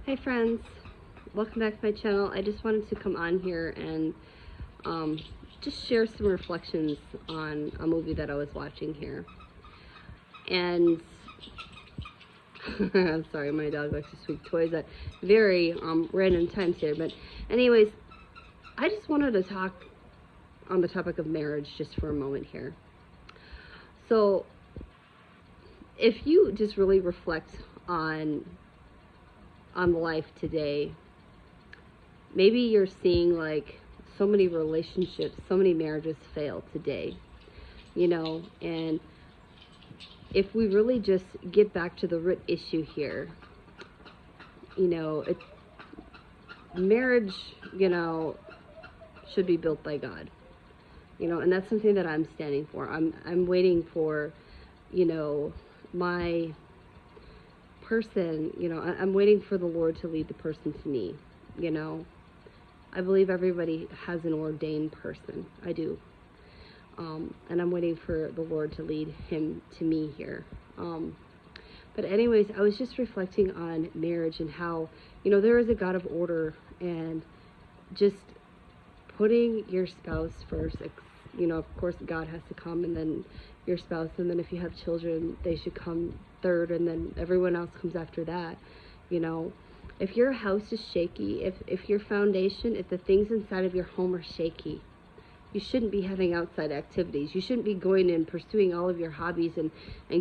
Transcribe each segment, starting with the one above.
Hey friends, welcome back to my channel. I just wanted to come on here and just share some reflections on a movie that I was watching here. And I'm sorry, my dog likes to sweep toys at very random times here. But anyways, I just wanted to talk on the topic of marriage just for a moment here. So if you just really reflect on life today, maybe you're seeing like so many relationships, so many marriages fail today, and if we really just get back to the root issue here, marriage, should be built by God, and that's something that I'm standing for. I'm waiting for, my person, I'm waiting for the Lord to lead the person to me, I believe everybody has an ordained person. I do. And I'm waiting for the Lord to lead him to me here. But anyways, I was just reflecting on marriage and how, there is a God of order, and just putting your spouse first. Of course, God has to come, and then your spouse, and then if you have children, they should come third, and then everyone else comes after that. If your house is shaky, if your foundation, if the things inside of your home are shaky, you shouldn't be having outside activities. You shouldn't be going and pursuing all of your hobbies and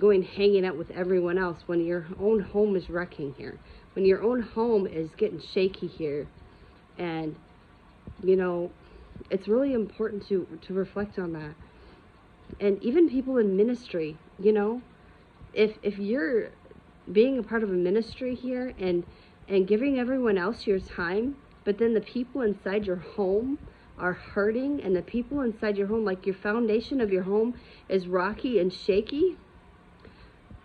going hanging out with everyone else when your own home is wrecking here, when your own home is getting shaky here. And it's really important to reflect on that. And even people in ministry, if you're being a part of a ministry here and giving everyone else your time, but then the people inside your home are hurting, and the people inside your home, like your foundation of your home is rocky and shaky,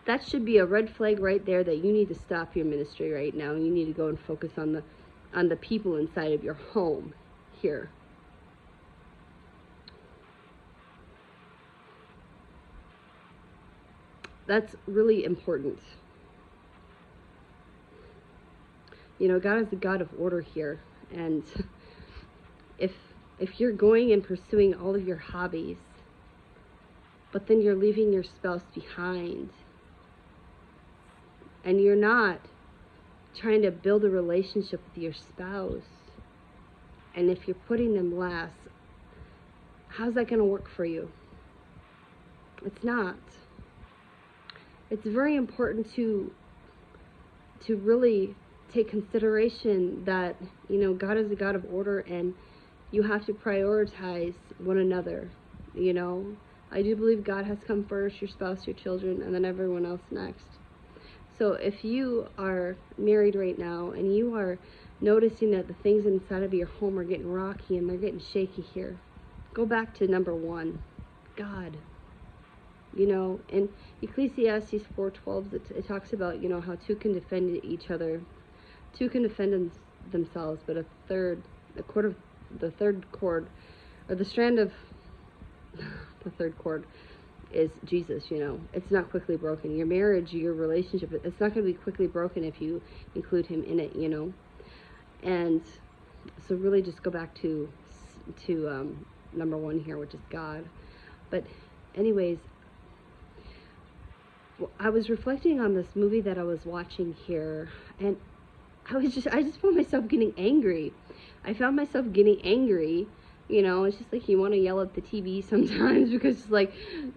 that should be a red flag right there that you need to stop your ministry right now. You need to go and focus on the people inside of your home here. That's really important. God is the God of order here, and if you're going and pursuing all of your hobbies, but then you're leaving your spouse behind, and you're not trying to build a relationship with your spouse, and if you're putting them last, how's that going to work for you? It's not. It's very important to really take consideration that, God is a God of order, and you have to prioritize one another. I do believe God has come first, your spouse, your children, and then everyone else next. So if you are married right now and you are noticing that the things inside of your home are getting rocky and they're getting shaky here, go back to number one, God. In Ecclesiastes 4:12, it talks about, how two can defend each other. Two can defend themselves, but the third cord, or the strand of the third cord, is Jesus. It's not quickly broken. Your marriage, your relationship, it's not going to be quickly broken if you include him in it. And so really just go back to number one here, which is God. But anyways, I was reflecting on this movie that I was watching here, and I just found myself getting angry. It's just like you want to yell at the TV sometimes, because it's like,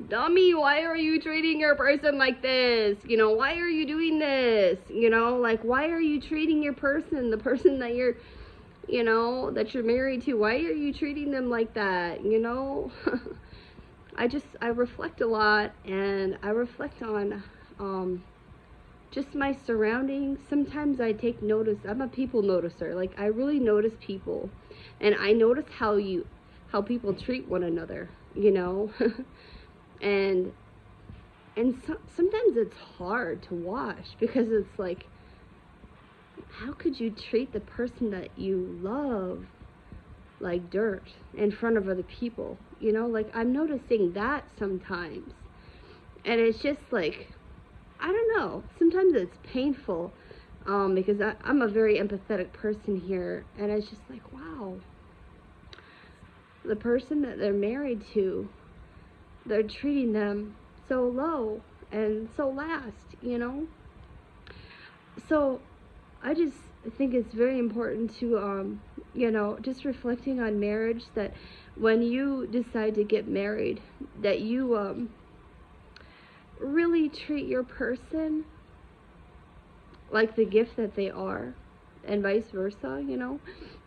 dummy, why are you treating your person like this? Why are you doing this? Like, why are you treating your person, the person that you're, that you're married to? Why are you treating them like that? I reflect a lot, and I reflect on just my surroundings. Sometimes I take notice. I'm a people noticer. Like, I really notice people, and I notice how people treat one another, and sometimes it's hard to watch, because it's like, how could you treat the person that you love like dirt in front of other people? Like, I'm noticing that sometimes, and it's just like, I don't know, sometimes it's painful Because I'm a very empathetic person here, and it's just like, wow, the person that they're married to, they're treating them so low and so last, you know? So I just think it's very important to, just reflecting on marriage, that when you decide to get married, that you really treat your person like the gift that they are, and vice versa, you know?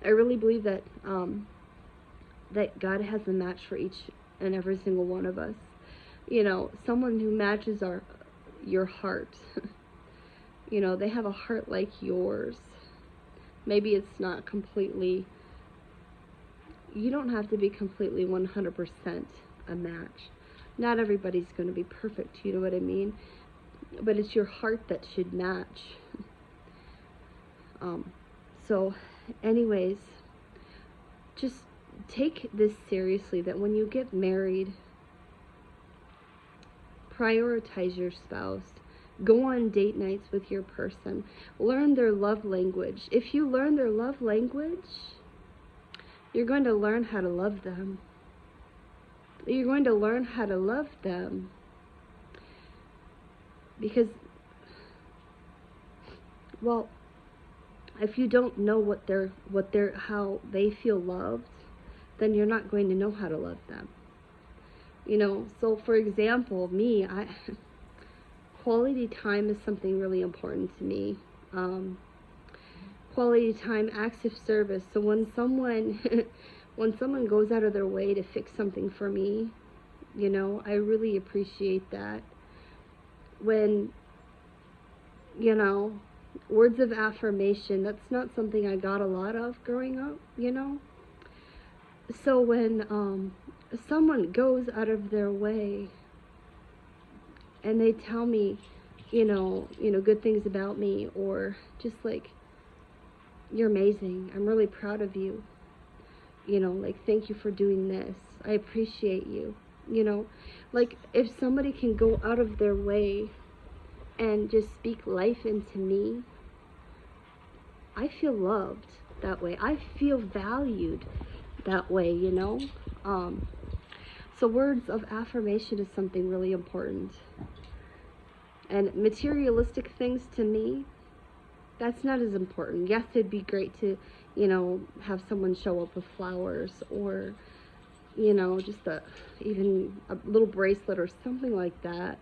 I really believe that, that God has a match for each and every single one of us. You know, someone who matches your heart. You know, they have a heart like yours. Maybe it's not completely, you don't have to be completely 100% a match. Not everybody's going to be perfect, you know what I mean? But it's your heart that should match. So anyways, just take this seriously, that when you get married, prioritize your spouse. Go on date nights with your person. Learn their love language. If you learn their love language, you're going to learn how to love them. You're going to learn how to love them. Because, well, if you don't know how they feel loved, then you're not going to know how to love them. You know, so for example, me, quality time is something really important to me. Quality time, acts of service. So when someone when someone goes out of their way to fix something for me, you know, I really appreciate that. When, you know, words of affirmation, that's not something I got a lot of growing up, you know. So when someone goes out of their way and they tell me, you know, good things about me, or just like, you're amazing, I'm really proud of you, you know, like, thank you for doing this, I appreciate you, you know, like, if somebody can go out of their way and just speak life into me, I feel loved that way. I feel valued that way, you know. So words of affirmation is something really important. And materialistic things, to me, that's not as important. Yes, it'd be great to, you know, have someone show up with flowers, or, you know, just even a little bracelet or something like that.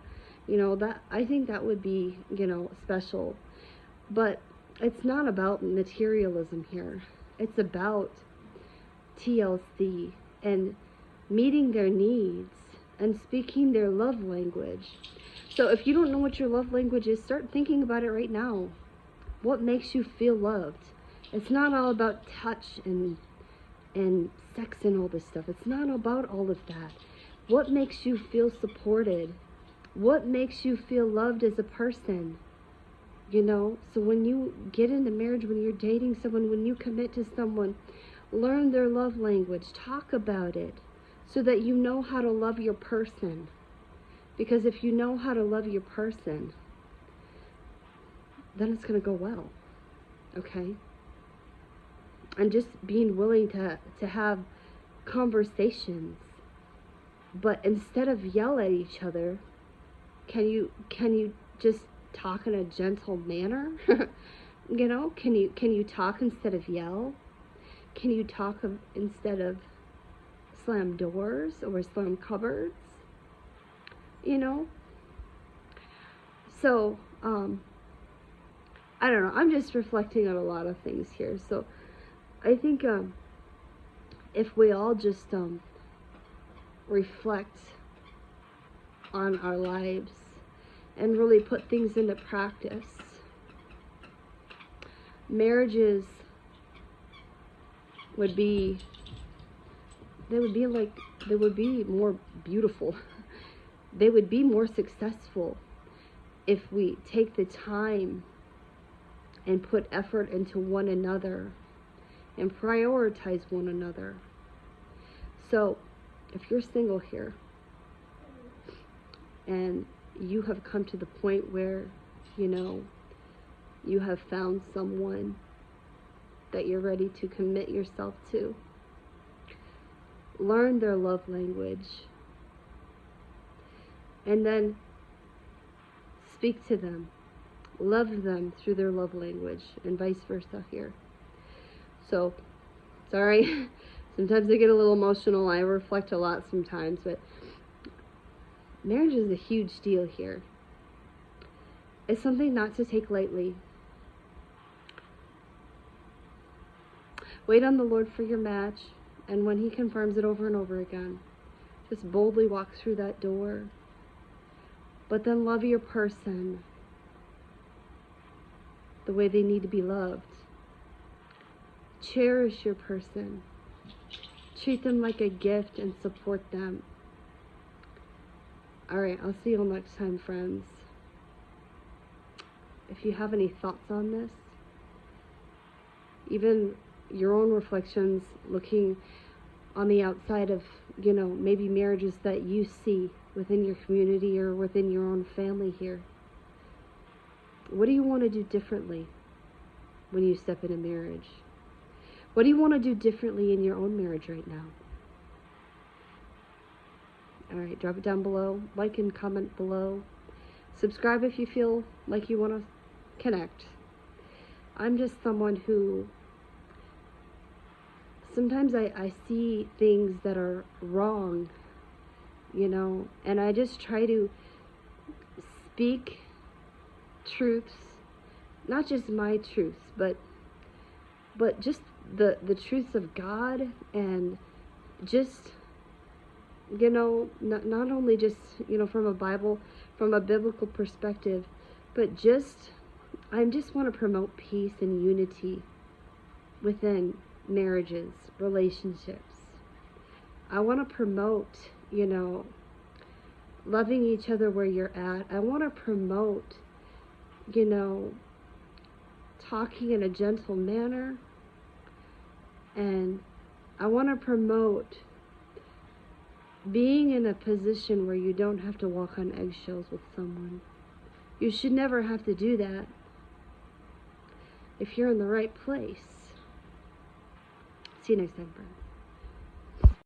You know, that, I think that would be, you know, special. But it's not about materialism here. It's about TLC and meeting their needs and speaking their love language. So if you don't know what your love language is, start thinking about it right now. What makes you feel loved? It's not all about touch and sex and all this stuff. It's not about all of that. What makes you feel supported? What makes you feel loved as a person? You know, so when you get into marriage, when you're dating someone, when you commit to someone, learn their love language, talk about it, so that you know how to love your person. Because if you know how to love your person, then it's going to go well, okay? And just being willing to have conversations, but instead of yell at each other, can you just talk in a gentle manner? You know, can you talk instead of yell? Can you talk instead of slam doors or slam cupboards? You know? So, I don't know. I'm just reflecting on a lot of things here. So, I think if we all just reflect on our lives and really put things into practice, marriages would be more beautiful. They would be more successful if we take the time and put effort into one another and prioritize one another. So, if you're single here and you have come to the point where, you know, you have found someone that you're ready to commit yourself to. Learn their love language. And then speak to them. Love them through their love language, and vice versa here. So, sorry. Sometimes I get a little emotional. I reflect a lot sometimes, but marriage is a huge deal here. It's something not to take lightly. Wait on the Lord for your match, and when He confirms it over and over again, just boldly walk through that door. But then love your person the way they need to be loved. Cherish your person. Treat them like a gift and support them. Alright, I'll see you all next time, friends. If you have any thoughts on this, even your own reflections, looking on the outside of, maybe marriages that you see within your community or within your own family here. What do you want to do differently when you step into marriage? What do you want to do differently in your own marriage right now? Alright, drop it down below. Like and comment below. Subscribe if you feel like you want to connect. I'm just someone who sometimes I see things that are wrong, and I just try to speak truths, not just my truths, but just the truths of God, and just, not only just, from a biblical perspective, but I just want to promote peace and unity within marriages, relationships. I want to promote, loving each other where you're at. I want to promote, talking in a gentle manner. And I want to promote being in a position where you don't have to walk on eggshells with someone. You should never have to do that if you're in the right place. See you next time, friends.